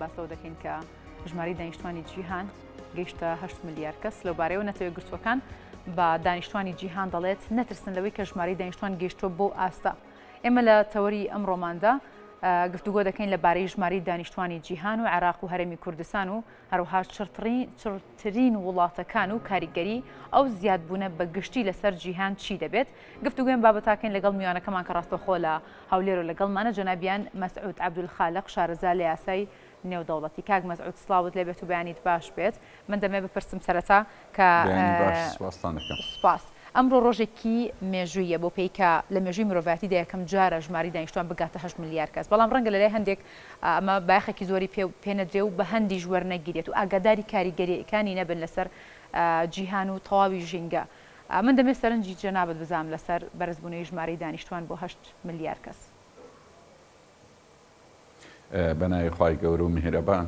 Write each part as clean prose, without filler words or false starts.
باسەوە دەکەین کە ژماری دانیشتوانی جیهان گەیشتە 8 ملیار کەس لەوبارەیەوە نەتەوەیە گرتوەکان بە دانیشتوانی جیهان دەڵێت نەترسن لەوەی کە ژماری دانیشتوان گەیشتوە بۆ ئاستا. ئێمە لە تەوەری ئەمڕۆماندا گفتوگۆ دەکەین لەبارەی ژماری دانیشتوانی جیهان و عێراق و هەرێمی کوردستان و هەروەها چڕترین وڵاتەکان و کاریگەری ئەو زیادبوونە بە گشتی لەسەر جیهان چی دەبێت. گفتوگوێن بابەتاکەین لەگەڵ میوانەکەمان کە ڕاستەخۆ لە هەولێر و لەگەڵمانە جەنابیان مەسعود عەبدولخالق شارەزا لە یاسای نێودەوڵەتی. کاک مەسعود سڵاوت لێبێت و بەیانیت باش بێت. من دەمێ بپرسم سەرەتا کە سپاس. ئەمڕۆ ڕۆژێکی مێژوویە بۆ پێیکە لە مێژووی مرۆڤایەتیدا یەکەم جارە ژماری دانیشتوان بگاتە 8 ملیار کەس، بەڵام ڕەنگە لەلای هەندێک ئەمە بایەخێکی زۆری پێنەدرێ و بە هەندی ژوەرنەگیرێت و ئاگاداری کاریگەریەکانی نەبن لەسەر جیهان و تەواوی ژینگە. من دەمێت سەرنجی جەنابەت بزانم لەسەر بەرزبوونەوەی ژماری دانیشتوان بۆ 8 ملیار کەس. بەناوی خوای گەورە و میهرەبان.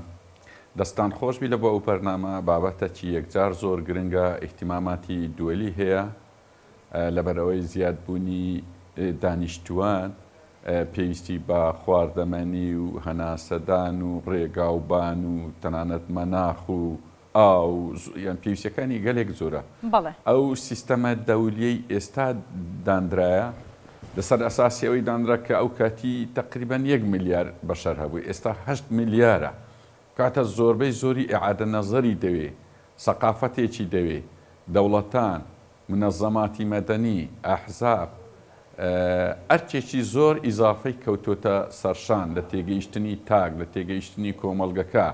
دەستان خۆشبی لە بۆ ئەو بەرنامە بابەتێکی یەکجار زۆر گرنگە، ئیحتیماماتی دووەلی هەیە لەبەرەوەی زیادبوونی دانیشتووان پێویستی بە خواردەمەنی و هەناسەدان و ڕێگاوبان و تەنانەت مەناخ و ئاو یان پێویستەکانی گەلێک زۆرە. ئەو سیستەمە دەولیەی ئێستا دانرایە لەسەر ئەساسی ئەوەی دانرا کە ئەو کاتی تقریبان 1 ملیار بەشەر هەبووی، ئێستا 8 ملیارە. کاتە زۆربەی زۆری ئیعادە نەزەری دەوێ، سەقافەتێکی دەوێ، دەوڵەتان، منەظەماتی مەدەنی، ئەحزاب، ئەرکێکی زۆر ئیزافەی کەوتۆتە سەرشان لە تێگەیشتنی تاک، لە تێگەیشتنی کۆمەڵگەکە،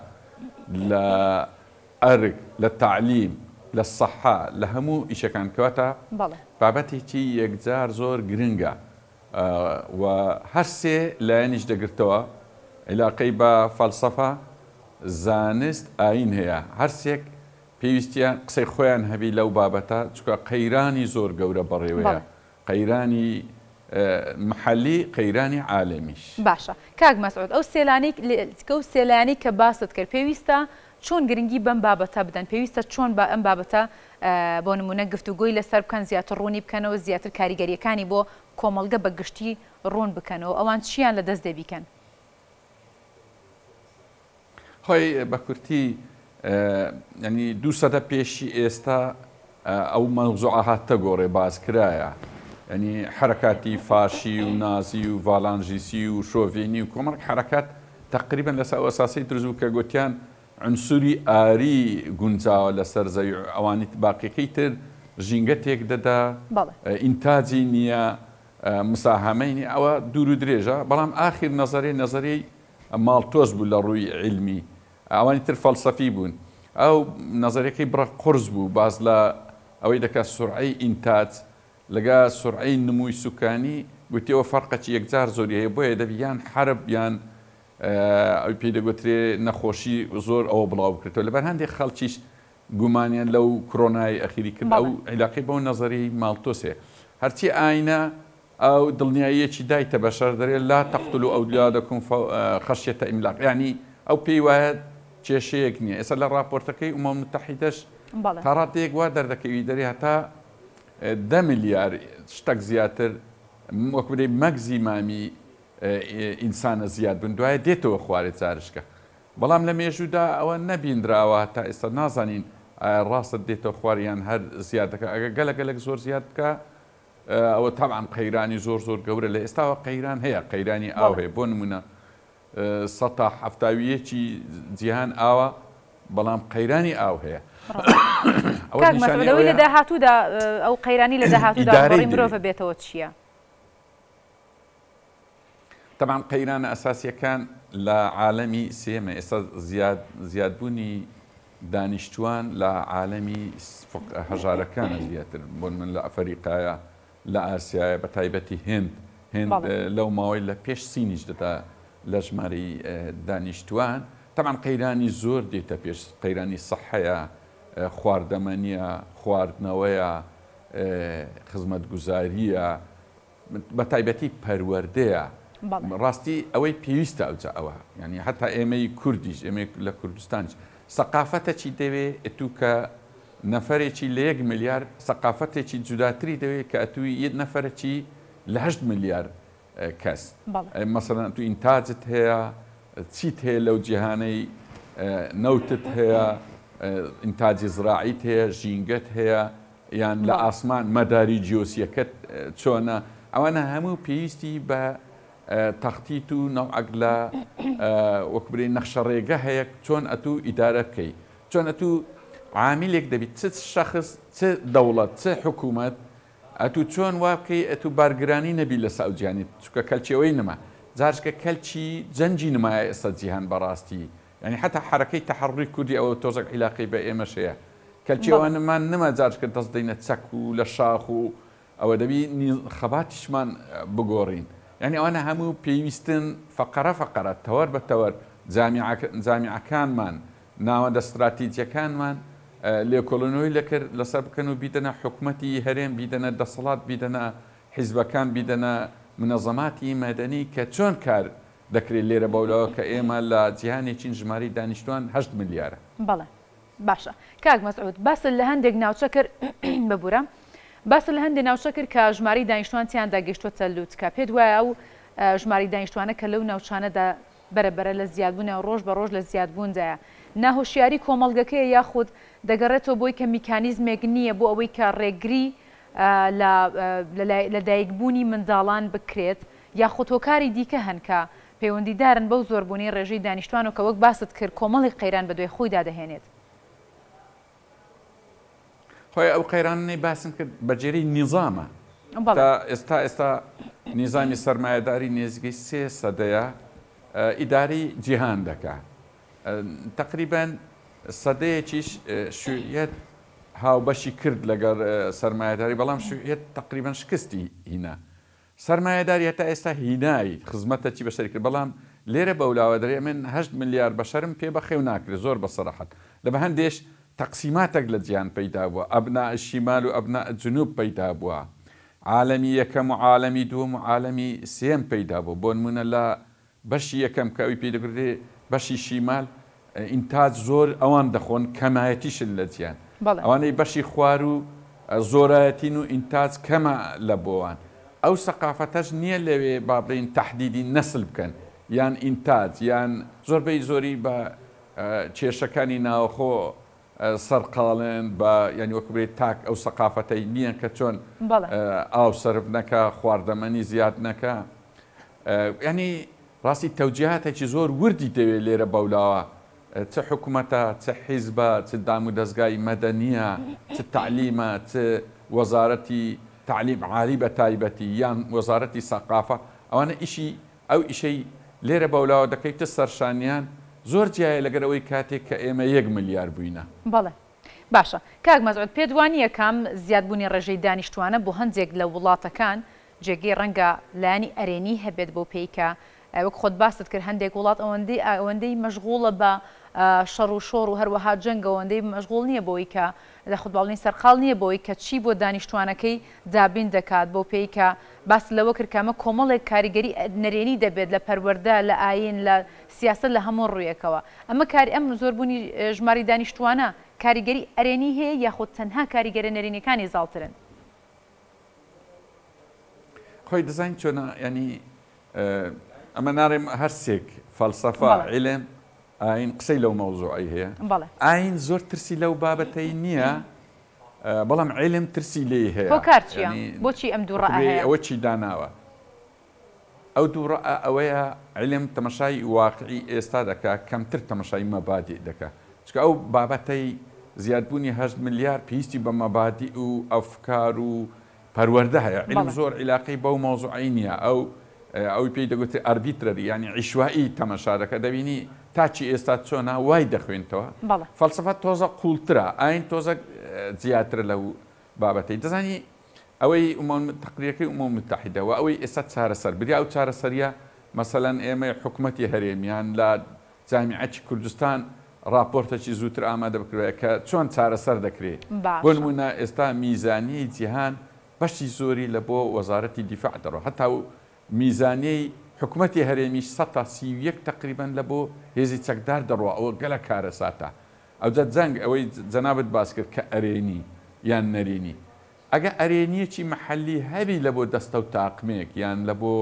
لە ئەرک، لە تعلیم، لە سەحا، لە هەموو ئیشەکان کەواتە بابەتێکی یەکجار زۆر گرنگە و هەر سێ لایەنیش دەگرتەوە. عیلاقەی بە فەلسەفە، زانست، ئاین هەیە. هەر سێک پێویستیان قسەی خۆیان هەبی لەو بابەتە، چونکە قەیرانی زۆر گەورە بەڕێوەیە، قەیرانی محەلی، قەیرانی عالەمیش. باشە کاک مەسعود، ئەو سێلایانی کە باست کرد پێویستە چۆن گرنگی بەم بابەتە بدەن، پێویستە چۆن بە ئەم بابەتە بۆ نمونە گفتوگۆی لەسەر بکەن، زیاتر ڕوونی بکەنەوە، زیاتر کاریگەریەکانی بۆ کۆمەڵگە بە گشتی ڕوون بکەنەوە، ئەوان چیان لە دەست دەبیکەن؟ خۆی بە کورتی ینی 2 سەدە پێشی ئێستا ئەو مەوزوعە هاتە گۆڕێ باسکرایە، ینی حرەکاتی فاشی و نازی و ڤالانژیسی و شۆڤێنی و کۆمەڵک حرەکات تقریبان لەسەر ئەساسی دروست کە گوتیان عنسوری ئاری گونجاوە لەسەر زەوی، ئەوانی باقیەکەی تر ژینگە تێک دەدا، ئینتاجی نییە، مساهمەینی ئەوە دوور و درێژە. بەڵام ئاخر نەزەری ماڵتۆز بوو لە ڕووی علمی، ئەوانی تر فەلسەفی بوون. ئەو نەزەریەکەی بڕە قورس بوو، باز لە ئەوەی دەکات سورعەی ئینتاج لەگە سورعەی نمووی سوکانی، گوتیەوە فەرقەکی یەکجار زۆری هەیە، بۆیە دەبی یان حرب یان ئەوی پێی دەگوترێ نەخۆشی زۆر ئەوە بڵاو بکرێتەوە. لەبەر هەندێک خەڵکیش گومانیان لەو کۆرۆنای ئەخیری کرد، ئەو عیلاقەی بەو نەزەری ماڵتۆسێ. هەرچی ئاینە ئەو دڵنیاییەکی دایتە بەشەر دەرێت لا تەقتلوا ئەولادەکم خەشیەتە ئیملاق، یعنی ئەو پێی وایە کێشەیەک نییە. ئێستا لە راپۆرتەکەی ئومەم متحیدەش تا ڕاتەیەک وا دەردەکەوی دەری هەتا 10 ملیار شتێک زیاتر وەک بدەی مەگزی مامی ئینسانە زیاد بن، دوایە دێتەوە خوارێ چارشکە. بەڵام لە مێژوودا ئەوە نەبیندراوە، تا ئێستا نازانین ڕاستە دێتەوە خواریان هەر زیادەکە. ئەگە گەلک زۆر زیاد بکە ئەوە تاعاان قەیرانی زۆر گەورە لە ئێستاوە قەیران هەیە، قەیرانی ئاو هەیە. بۆ نمونە 170 جیهان ئاوە، بەڵام قەیرانی ئاو هەیە. لە داهاتوودا ئەو قەیرانی لە داهاتوودا بەڕی مرۆڤ بێتەوە چییە؟ طبعا قەیرانە ئەساسیەکان لە عالەمی سێمە. ئێستا زیادبوونی دانیشتوان لە عالەمی هەژارەکانە زیاتر، بۆن من لە ئەفریقایە، لە ئاسیایە، بە تایبەتی هێند لەو ماوەی لە پێش سینیش دەدا لە ژمارەی دانیشتوان. طبعا قەیرانی زۆر دێتە پێش، قەیرانی سەحەیە، خواردەمەنیە، خواردنەوەیە، خزمەتگوزاریە، بە تایبەتی پەروەردەیە. ڕاستی ئەوەی پێویستە ئەوجا ئەوە، ینی حتا ئێمەی کوردیش، ئێمە لە کوردستانیش سەقافەتێکی دەوێ ئەتوو کە نەفرێکی لە 1 ملیار سەقافەتێکی جوداتری دەوێت کە ئەتووی 1 نەفرێکی لە 8 ملیار کەس. مەسەڵەن تو ئینتاجت هەیە، چیت هەیە لەو جیهانەی نەوتت هەیە ئینتاجی زراعیت هەیە ژینگەت هەیە یان لە ئاسمان مەداری جیۆسیەکەت چۆنە ئەوانە هەموو پێویستی بە تەختیت و نەوعەک لە وەکبرێ نەخشە ڕێگە هەیە چۆن ئەتوو ئیدارە بکەی چۆن ئەتوو عاملێک دەبیت چ شەخص چ دەوڵەت چ حکوومەت ئەتوو چۆن وا بکەی ئەتوو بارگرانی نەبی لە ساوجانی چکە کەلچەوەی نەما جارشکە کەلچی جەنجی نمایە ئێستا جیهان بەڕاستی ینی حتا حرەکەی تەحڕوی کوردی ئەوە تۆزێک عیلاقی بە ئێمەشەیە کەلچێوانمان نەما جارشکە دەست دەینە چەک و لە شاخ و ئەوە دەبی خەباتیشمان بگۆڕین یعنی ئەوانە هەموو پێویستن فەقەرە فەقەرە تەوەر بە تەوەر جامیعەکانمان ناوەندە استراتیجیەکانمان لێکۆڵنەوەی لەکرد لەسەر بکەن و بیدەنە حکوومەتی هەرێم بیدەنە دەسەڵات بیدەنە حیزبەکان بیدەنە منەظەماتی مەدەنی کە چۆن کار دەکرێت لێرە بەولەوە کە ئێمە لە جیهانێکین ژماری دانیشتوان 8 ملیارە. بەڵێ باشە کاک مەسعود باسە لە هەندێک ناوچە کرد ببوورە باسە لە هەندێک ناوچە کرد کە ژماری دانیشتوان تیاندا گەشتووەتە لووتکە پێت وایە ئەو ژماری دانیشتوانە کە لەو ناوچانەدا بەرەبەرە لە زیادبوونە ڕۆژ بە ڕۆژ لە زیادبووندایە ناهۆشیاری کۆمەڵگەکەی یاخود دەگەڕێتەوە بۆی کە میکانیزمێک نییە بۆ ئەوەی کە ڕێگری لە دایکبوونی منداڵان بکرێت یاخود هۆکاری دیکە هەن کە پەیوەندیدارن بەو زۆربوونی ڕێژەی دانیشتوان و کە وەک باست کرد کۆمەڵی قەیران بەدوای خۆیدا دەهێنێت. خۆی ئەو قەیرانەی باسم کرد بەجێری نیزامە ئێستا نیزامی سەرمایەداری نێزگەی 3 سەدەیە ئیداری جیهان دەکات تقریبا سەدەیەکیش شوێت هاوبەشی کرد لەگەڵ سەرمایەداری بەڵام شوێت تقریبا شکستی هینا سەرمایەداری هەتا ئێستا هینایی خزمەتەکی بەشەری کرد بەڵام لێرە بەولاوە دەرێ من 8 ملیار بەشەرم پێ بەخێو ناکرێت زۆر بەسەراحەت لە بە هەندێش تەقسیماتێک لە جیان پەیدا بووە ئەبنا شیمال و ئەبنا جنوب پەیدا بووە عالەمی یەکەم و عالەمی دووەم و عالەمی سێم پەیدا بوو بۆ نمونە لە بەشی یەکەم کە ئەوی پێدەگرێ بەشی شیمال ئینتاج زۆر ئەوان دەخۆن کەمایەتیشن لە جیان ئەوانەی بەشی خوار و زۆرایەتین و ئینتاج کەمە لە بۆوان ئەو سەقافەتەش نییە لەوێ با بڵین تەحدیدی نەسل بکەن یان ئینتاج یان زۆربەی زۆری بە کێشەکانی ناوخۆ سەرقاڵن بە ینی وەکبێت تاک ئەو سەقافەتەی نییە کە چۆن ئاو سرف نەکە خواردەمەنی زیاد نەکە ینی ڕاستی تەوجیهاتێکی زۆر وردی دەوێت لێرە بەولاوە چه حکوومەتە چه حیزبە چ دام و دەستگای مەدەنیە چ تعلیمە چ وەزارەتی تعلیم عالی بە تایبەتی یان وەزارەتی سەقافە ئەوانە ئیشی ئەو ئیشەی لێرە بەولاوە دەکەیتە سەرشانیان زۆر جیایە لەگەرەوەی کاتێک کە ئێمە 1 ملیار بووینە. بەڵێ باشە کاک مەسعود پێت وانە کام زیادبوونی ڕێژەی دانیشتوانە بۆ هەندێک لە وڵاتەکان جێگەی ڕەنگە لایانی ئەرێنی هەبێت بۆ پێیکە وەک خۆت باست کرد هەندێک وڵات ئەوەندەی مەشغوڵە بە شەڕ و شۆڕ و هەروەها جەنگ ئەوەندەی مەشغوڵ نییە بۆی کە لە خودباڵنی سەرقاڵ نییە بۆی کە چی بۆ دانیشتوانەکەی دابین دەکات بۆ پێی کە باس لەوە کرد کامە کۆمەڵێک کاریگەری نەرێنی دەبێت لە پەروەردە لە ئاین لە سیاست لە هەموو ڕوویەکەوە ئەمە کاری ئەم زۆربوونی ژماری دانیشتوانە کاریگەری ئەرێنی هەیە یاخود تەنها کاریگەرە نەرێنیەکانی زاڵترن. خۆی دەزانین چۆنە ینی ئەمە ناڕێم هەرسێک فەلسەفە عیلم ئاین قسەی لەو مەوزوعی هەیە ئاین زۆر ترسی لەو بابەتەی نییە بەڵام عیلم ترسی لێ هەیە بۆ کارچیە بۆچی ئەم دووڕە هەیە ئەوە چی داناوە ئەو دووڕە ئەوەیە عیلم تەمەشای واقعی ئێستا دەکات کەمتر تەمەشای مەبادی دەکات چکە ئەو بابەتەی زیادبوونی 8 ملیار پێویستی بە مەبادی و ئەفکار و پەروەردە هەیە عیلم زۆر عیلاقی بەو مەوزوعی نییە ئەوی پێی دەگوتێ ئەربیترەری ینی عیشوایی تەمەشا دەکە دەبینی تاچی ئێستا چۆنا وای دەخوێنتەوە فەلسەفە تۆزە قوڵترە ئاین تۆزە زیاتر لەو بابەتەی دەزانی ئەوەی تەقریەکەی ئومەم متحیدەوە ئەوەی ئێستا چارەسەر بریا ئەو چارەسەریە مەسەلەن ئێمە حکوومەتی هەرێمیان لە جامیعەتی کوردستان راپۆرتێکی زووتر ئامادە بکرێت کە چۆن چارەسەر دەکرێت بۆ نمونە ئێستا میزانیی جیهان بەشی زۆری لە بۆ وەزارەتی دیفاع دەڕۆ هەتا میزانەی حکوومەتی هەرێمی 131 تقریبا لە بۆ هێزی چەکدار دەڕوە ئەوە گەلە کارەساتە ئەوجە جەنگ ئەوەی جەنابەت باس کرد کە ئەرێنی یان نەرێنی ئەگە ئەرێنیەکی مەحەلی هەبی لە بۆ دەستە و تاقمێک یان لە بۆ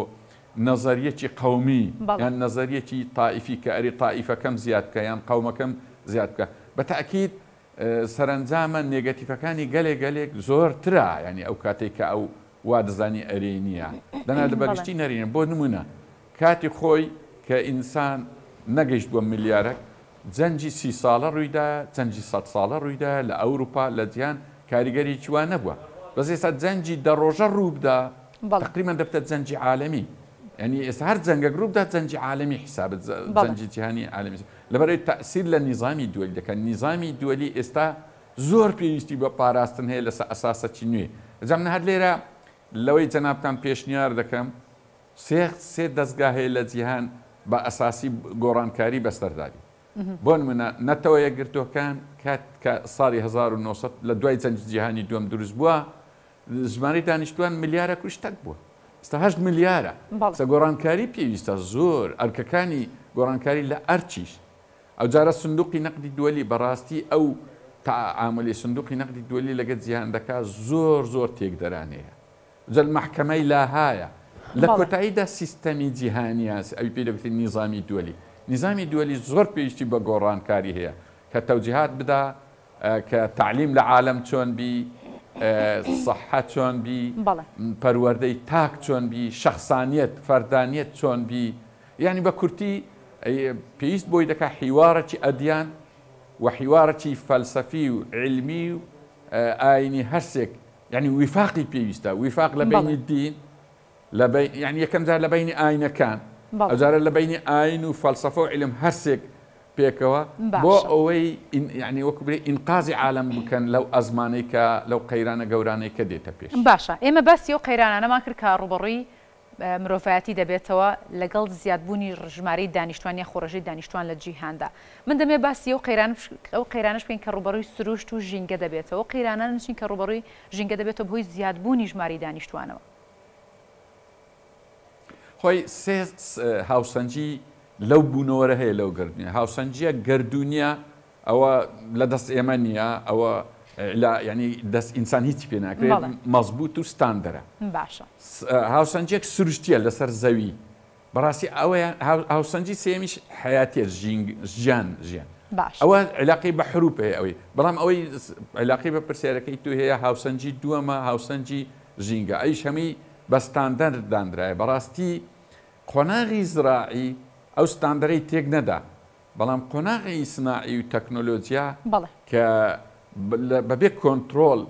نظریەکی قومی بەڵێ. یان نظریەکی تائیفی کە ئەری تائیفەکەم زیاد بکە یان قومەکەم زیاد بکە بە تاکید سەرنجامە نێگەتیڤەکانی گەلێک زۆرترا ینی ئەو کاتێک کە ئەو وا دەزانی ئەرێ نییە دەنا لە بەگشتی نەرینە بۆ نمونە کاتی خۆی کە ئینسان نەگەیشت بووە ملیارەك جەنجی 30 ساڵە ڕوویدا جەنجی 100 ساڵە ڕوویدا لە ئەوروپا لە جیان کاریگەری چوان نەبووە بەس ئێستا جەنجی دەڕۆژە ڕووبدا تقریبا دەبتە جەنجی عالەمی ینی ئێستا هەر جەنگە گرروپدا جەنجی عالەمی حسابت جەنجی جیهانی عالەمی لەبەرەوەی تەئسیر لە نیزامی دووەلی دەکەن نیزامی دووەلی ئێستا زۆر پێویستی بە پاراستن هەیە لەسەر ئەساسەکی نوێ جەمنە هەر لێرە لەوەی جەنابتان پێشنیار دەکەم سێ دەستگا هەیە لە جیهان بە ئەساسی گۆڕانکاری بەسەرداری بۆ نمونە نەتەوە یەکگرتوەکان کات کە ساڵی 1900 لە دوای جەنجی جیهانی دووەم دروست بووە ژمارەی دانیشتوان ملیارە کوشتەک بووە ئێستا 8 ملیارە سە گۆڕانکاری پێویستە زۆر ئەرکەکانی گۆڕانکاری لە ئەرچیش ئەو جارە سندوقی نەقدی دووەلی بەڕاستی ئەو تعاملی سندوقی نەقدی دووەلی لەگەڵ جیهان دەکا زۆر تێکدەرانەیە جەل محکەمەی لاهایە لە کۆتاییدا سیستەمی جیهانیە ئەوی پێ دەبێت نیزامی دووەلی زۆر پێویستی بە گۆڕانکاری هەیە کە تەوجیهات بدا کە تعلیم لە عالەم چۆن بی صحە چۆن بی پەروەردەی تاک چۆن بی شەخصانیەت فەردانیەت چۆن بی یعنی بە کورتی پێویست بۆی دەکا حیوارەکی ئەدیان و حیوارەکی فەلسەفی و علمی و ئاینی هەرسێک یعنی ویفاقی پێویستە ویفاق لە بینی دین یعنی یەکەم جار لە بینی ئاینەکان ئەجارە لە بینی ئاین و فەلسەفە و علم هەرسێک پێکەوە بۆ ئەوەی ینی وەکو بێ ئینقازی عالەم بکەن لەو ئەزمانەی کە لەو قەیرانە گەورانەی کە دێتە پێش باشە ئێمە بەسی ئەو قەیرانانەمان کرد کە ڕوبەڕووی مرۆڤایەتی دەبێتەوە لەگەڵ زیادبوونی ژمارەی دانیشتوانی خۆڕژەی دانیشتوان لە جیهاندا من دەمێ باسی ئەو قەیرانش بکەین کە ڕوبەڕووی سروشت و ژینگە دەبێتەوە ئەو قەیرانە نووسین کە ڕوبەڕووی ژینگە دەبێتەوە بەهۆی زیادبوونی ژمارەی دانیشتوانەوە خۆی سێ هاوسەنجی لەو بوونەوەرە هەیە لەو گردنیە هاوسەنجیە گردونیە ئەوە لە دەست ئێمە نییە ئەوە ینی دەست ئینسان هیچی پێ ناکرێت مەزبوط و ستاندەرە باشە هاوسەنجێک سروشتیە لەسەر زەوی بەڕاستی ئەوەیان هاوسەنجی سێمیش حیاتیە ژیان ئەوە علاقی بە حروپ هەیە ئەوەی بەڵام ئەوەی علاقی بە پرسیارەکەی تو هەیە هاوسەنجی دووەمە هاوسەنجی ژینگە ئەیش هەمی بە ستاندەر دانرایە بەڕاستی قۆناغی زراعی ئەو ستاندەرەی تێک نەدا بەڵام قۆناغی سناعی و تەکنۆلۆجیا کە بەبێ کۆنتترۆل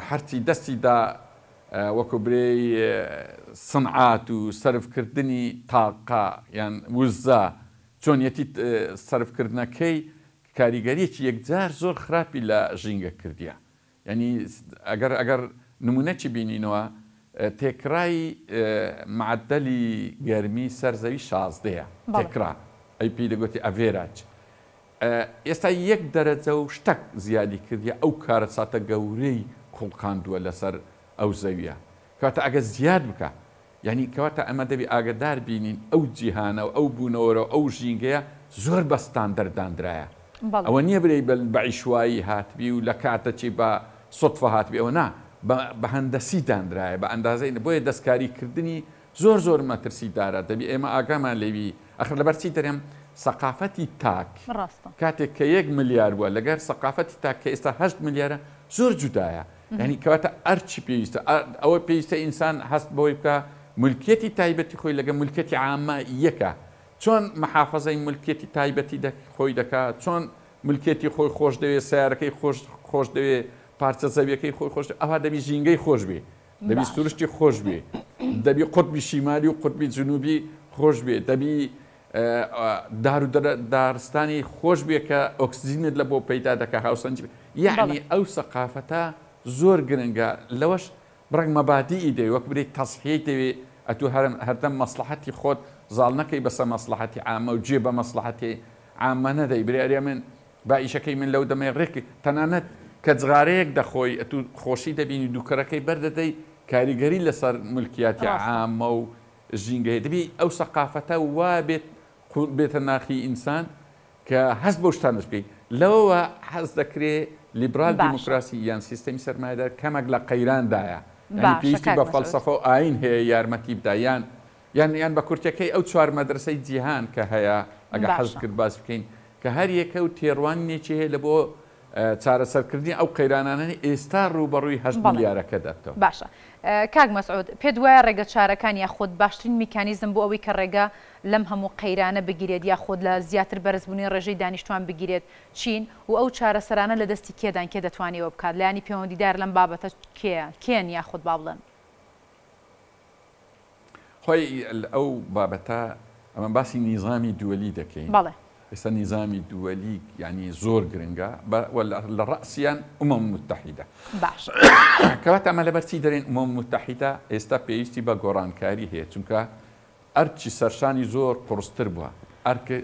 هەرچی دەستیدا وەکو برێ سنعات و سەرفکردنی تاقا یان وزە چۆنیەتی سەرفکردنەکەی کاریگەریەکی یەکجار زۆر خراپی لە ژینگە کردیە ینی ئەگەر نمونەکی بینینەوە تێکرای معدەلی گەرمی سەرزەوی 16ەیە تێکرا ئەی پێی دەگوتی ئەڤێراج ئێستا 1 دەرەجە و شتێک زیادی کردیە ئەو کارە ساتە گەورەی خوڵقاندووە لەسەر ئەو زەویە کەواتە ئەگە زیاد بکە یعنی کەواتە ئەمە دەبی ئاگدار بینین ئەو جیهانە و ئەو بوونەوەرە ئەو ژینگەیە زۆر بە ستاندەر دانرایە ئەوە نییە برێ بە عیشوایی هاتبی و لە کاتەی بە سوتفە هاتبی ئەوە نا بە هەندەسی دانرایە بە ئەندازەی بۆیە دەستکاریکردنی زۆر مەترسی دارە دەبی ئێمە ئاگامان لێوی ئەخر لەبەرچی دەرێم سەقافەتی تاک کاتێک کە 1 ملیار بووە لەگەر سەقافەتی تاک کە ئێستا 8 ملیارە زۆر جودایە ینی کەواتە ئەرچی پێویستە ئەوە پێویستە ئینسان هەست بۆی بکە مولکێتی تایبەتی خۆی لەگە مولکەتی عامە یەکە چۆن محافەزەی مولکێتی تایبەتی خۆی دەکات چۆن مولکێتی خۆی خۆش دەوێت سیارەکەی خۆش دەوێت پارچە زەویەکەی خۆی خۆش ئەوە دەبی ژینگەی خۆش بێ دەبی سروشتی خۆش بێ دەبی قوتبی شیمالی و قوتبی جنوبی خۆش بێ دەبی دارستانی خۆش بێ کە ئۆکسزیینت لە بۆ پەیدا دەکە هاوسەنج یعنی ئەو سەقافەتە زۆر گرنگە لەوەش بڕنگ مەبادیئی دەوێت وەک برێت تەسحیەی دەوێت ئەتو هەردەم مەسلحەتی خۆت زاڵ نەکەی بەسەر مەسلحەتی عامە و جێ بە مەسلحەتی عامە نەدەی برێ من با ئیشەکەی من لەو دەمەی ڕێکی تەنانەت کە جغارەیەک دەخۆی ئەتو خۆشی دەبینی دووکەرەکەی بەردەدەی کاریگەری لەسەر مولکیاتی عامە و ژینگەی دەبی ئەو سەقافەتە وا بێتە ناخی ئینسان کە هەست بۆ شتانش بکەیت لەوەوە حەز دەکرێت لیبرال دیموکراسی یان سیستەمی سەرمایەدار کەمێک لە قەیراندایە یعنی پێویستی بە فەلسەفە و ئاین هەیە یارمەتی بدایان یان بە کورتەکەی ئەو چوار مەدرسەی جیهان کە هەیە ئەگە حەز کرد باس بکەین کە هەر یەکە و تێڕوانێکی هەیە لە بۆ چارەسەرکردنی ئەو قەیرانانەی ئێستا ڕوبەڕووی 8 میلیارەکە دەبتەوە. باشە کاک مەسعود پێت وایە ڕێگە چارەکان یاخود باشترین میکانیزم بۆ ئەوەی کە ڕێگە لەم هەموو قەیرانە بگیرێت یاخود لە زیاتر بەرزبوونی ڕێژەی دانیشتوان بگیرێت چین و ئەو چارەسەرانە لە دەستی کێدان کێ دەتوانێتەوە بکات لایانی پەیوەندیدار لەم بابەتە کێن یاخود با بڵێن؟ خۆی ئەو بابەتە ئەمە باسی نیزامی دووەلی دەکەین. بەڵێ ئێستا نیزامی دووەلی ینی زۆر گرنگە لە ڕأسیان متحیدە. باش کەواتە ئەمە لەبەرچی دەرێن متحیدە ئێستا پێویستی بە گۆڕانکاری هەیە چونکە ئەرچی سەرشانی زۆر قورستر بووە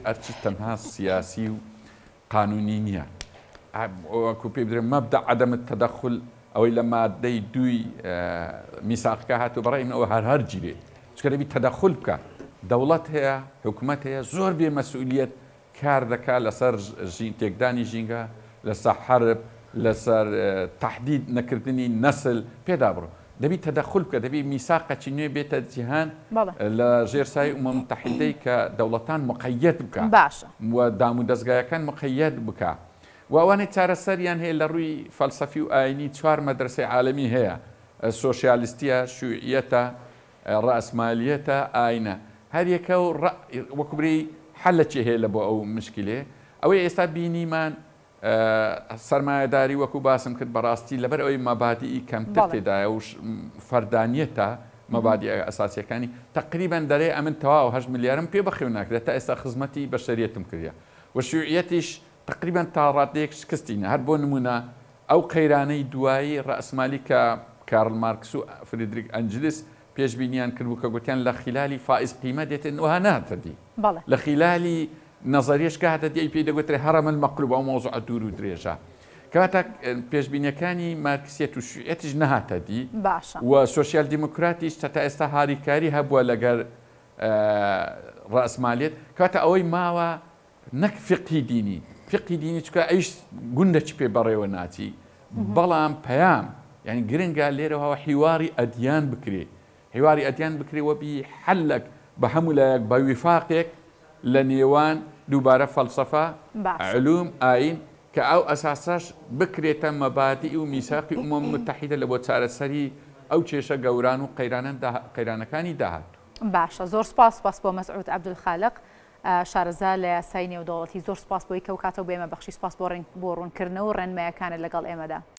ئەرچی تەنها سیاسی و قانونی نییە وەکو پێ بدرێن مەبدە عەدەم التەدەخل ئەوەی لە مادەی 2 میساقەکە هاتووە بەڕای ئەوە هەر گیرێ چکە دەبی تەدەخل بکە دەوڵەت هەیە حکوومەت هەیە زۆر بێ مەسئولیەت کار دەکات لەسەر تێکدانی ژینگە لەسەر حرب لەسەر تحدید نەکردنی نەسل پێدا بڕۆ دەبی تەدەخل بکە دەبی میساقەی نوێ بێتە جیهان لە ژێرسای ئومەم متحیدەی کە دەوڵەتان مقەیەد بکە باشە و دام و دەستگایەکان مقەیەد بکە و ئەوانەی چارەسەریان هەیە لە ڕووی فەلسەفی و ئاینی 4 مەدرسەی عالەمی هەیە سۆشیالیستیە شوعیەتە ڕأسمالیەتە ئاینە هەر یەکە و وەکوبری حەلەکی هەیە لە بۆ ئەو مشکلێ ئەوەی ئێستا بینیمان سەرمایەداری وەکو باسم کرد بەڕاستی لەبەر ئەوەی مەبادی کەمتر تێدایە و فەردانیەتە مەبادی ئەساسیەکانی تقریبان دەرێ ئەمن تەواو 8 میلیارم پێ بەخێو ناکرێت تا ئێستا خزمەتی بەشەریەتم کردە و شوعیەتیش تقریبان تا ڕادەیەک شکستینە هەر بۆ نمونە ئەو قەیرانەی دوایی ڕأسمالی کە کارل مارکس و فریدریک ئەنجلس پێشبینیان کردبوو کە گوتیان لە خلالی فائز قیمە دێتن وها ناتەدی لە خلالی نظریش کاتە دی پێی دەگوترێ هەرەمە المەقلوب ئەو مۆزوع دوور و درێژە کەواتە پێشبینیەکانی مارکسیەت و شوعیەتیش نەهاتەدی و سۆسیال دیموکراتیش تا ئێستا هاریکاری هەبووە لەگەر ڕأسمالیەت کەواتە ئەوەی ماوە نەک فقهی دینی فقهی دینی چکە ئەیش گوندەچ پێ بەڕێوە ناچی بەڵام پەیام یعنی گرنگە لێرەوە حیواری ئەدیان بکرێ حیواری ئەدیان بکرێەوە بی حەلەک بە هەموو لایەک بە ویفاقێک لە نێوان دووبارە فەلسەفە علوم ئاین کە ئەو ئەساسەش بکرێتە مەبادی و میساقی ئومەم متحیدە لە بۆ چارەسەری ئەو کێشە گەوران و قەیرانەکانی داهات. باشە زۆر سپاس بۆ مەسعود عەبدولخالق شارەزا لە یاسای نێودەوڵەتی زۆر سپاس بۆی کە و کاتەوە بێمە بەخشی سپاس بۆ ڕوونکردنەوە و ڕێنمایەکانت لەگەڵ ئێمەدا.